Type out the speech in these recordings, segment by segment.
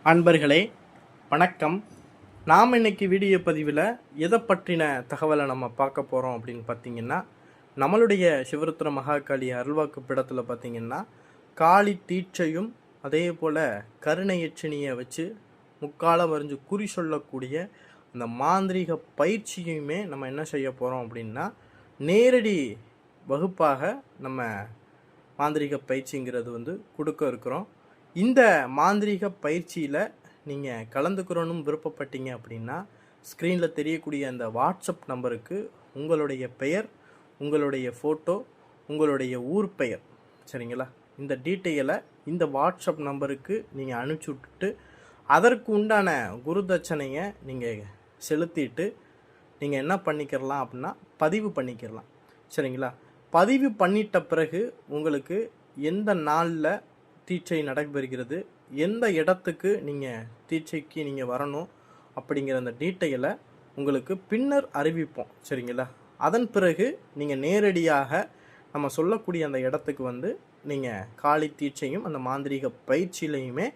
அன்பர்களே வணக்கம். நாம் இன்னைக்கு வீடியோ பதிவில் எதை பற்றின தகவலை நம்ம பார்க்க போகிறோம் அப்படின்னு பார்த்தீங்கன்னா, நம்மளுடைய சிவருத்ர மகாகாளி அருள்வாக்கு பீடத்தில் பார்த்தீங்கன்னா காளி தீட்சையும் அதே போல் கருணையட்சணியை வச்சு முக்காலம் வரைஞ்சு குறி சொல்லக்கூடிய அந்த மாந்திரீக பயிற்சியுமே நம்ம என்ன செய்ய போகிறோம் அப்படின்னா, நேரடி வகுப்பாக நம்ம மாந்திரீக பயிற்சிங்கிறது கொடுக்க இருக்கிறோம். இந்த மாந்திரீக பயிற்சியில் நீங்கள் கலந்துக்கிறோன்னு விருப்பப்பட்டீங்க அப்படின்னா, ஸ்க்ரீனில் தெரியக்கூடிய அந்த வாட்ஸ்அப் நம்பருக்கு உங்களுடைய பெயர், உங்களுடைய ஃபோட்டோ, உங்களுடைய ஊர் பெயர், சரிங்களா, இந்த டீட்டெயிலை இந்த வாட்ஸ்அப் நம்பருக்கு நீங்கள் அனுப்பிச்சி விட்டுட்டு அதற்கு உண்டான குரு தட்சணையை நீங்கள் செலுத்திட்டு நீங்கள் என்ன பண்ணிக்கிறலாம் அப்படின்னா பதிவு பண்ணிக்கிறலாம். சரிங்களா, பதிவு பண்ணிட்ட பிறகு உங்களுக்கு எந்த நாளில் தீட்சை நடைபெறுகிறது, எந்த இடத்துக்கு நீங்கள் தீட்சைக்கு நீங்கள் வரணும் அப்படிங்கிற அந்த டீட்டெயிலை உங்களுக்கு பின்னர் அறிவிப்போம். சரிங்களா, அதன் பிறகு நீங்கள் நேரடியாக நம்ம சொல்லக்கூடிய அந்த இடத்துக்கு நீங்கள் காளி தீட்சையும் அந்த மாந்திரீக பயிற்சியிலையுமே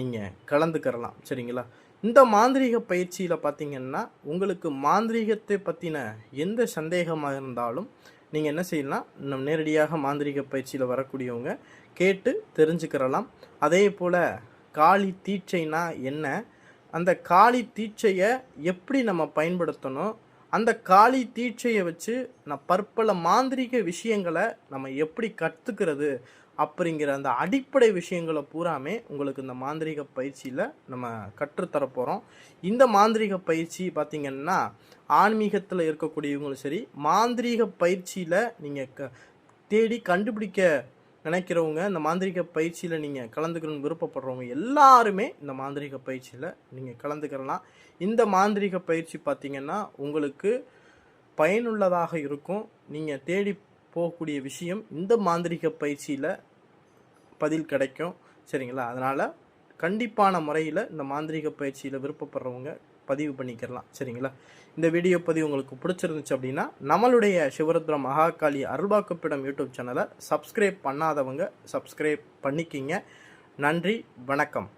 நீங்கள் கலந்துக்கிறலாம். சரிங்களா, இந்த மாந்திரீக பயிற்சியில் பார்த்திங்கன்னா உங்களுக்கு மாந்திரீகத்தை பற்றின எந்த சந்தேகமாக இருந்தாலும் நீங்கள் என்ன செய்யலாம், நம்ம நேரடியாக மாந்திரீக பயிற்சியில் வரக்கூடியவங்க கேட்டு தெரிஞ்சுக்கிறலாம். அதே போல் காளி தீட்சைனா என்ன, அந்த காளி தீட்சையை எப்படி நம்ம பயன்படுத்தணும், அந்த காளி தீட்சையை வச்சு பற்பல மாந்திரீக விஷயங்களை நம்ம எப்படி கற்றுக்கிறது அப்படிங்கிற அந்த அடிப்படை விஷயங்களை பூராமே உங்களுக்கு இந்த மாந்திரீக பயிற்சியில் நம்ம கற்றுத்தரப்போகிறோம். இந்த மாந்திரீக பயிற்சி பார்த்திங்கன்னா ஆன்மீகத்தில் இருக்கக்கூடியவங்களும் சரி, மாந்திரீக பயிற்சியில் நீங்கள் தேடி கண்டுபிடிக்க நினைக்கிறவங்க, இந்த மாந்திரீக பயிற்சியில் நீங்கள் கலந்துக்கணும்னு விருப்பப்படுறவங்க எல்லாருமே இந்த மாந்திரீக பயிற்சியில் நீங்கள் கலந்துக்கிறலாம். இந்த மாந்திரீக பயிற்சி பார்த்திங்கன்னா உங்களுக்கு பயனுள்ளதாக இருக்கும். நீங்கள் தேடி போகக்கூடிய விஷயம் இந்த மாந்திரீக பயிற்சியில் பதில் கிடைக்கும். சரிங்களா, அதனால் கண்டிப்பான முறையில் இந்த மாந்திரீக பயிற்சியில் விருப்பப்படுறவங்க பதிவு பண்ணிக்கிறலாம். சரிங்களா, இந்த வீடியோ பதிவு உங்களுக்கு பிடிச்சிருந்துச்சு அப்படின்னா நம்மளுடைய சிவருத்ர மகாகாளி அருள்வாக்குப்பீடம் யூடியூப் சேனலை சப்ஸ்கிரைப் பண்ணாதவங்க சப்ஸ்கிரைப் பண்ணிக்கிங்க. நன்றி, வணக்கம்.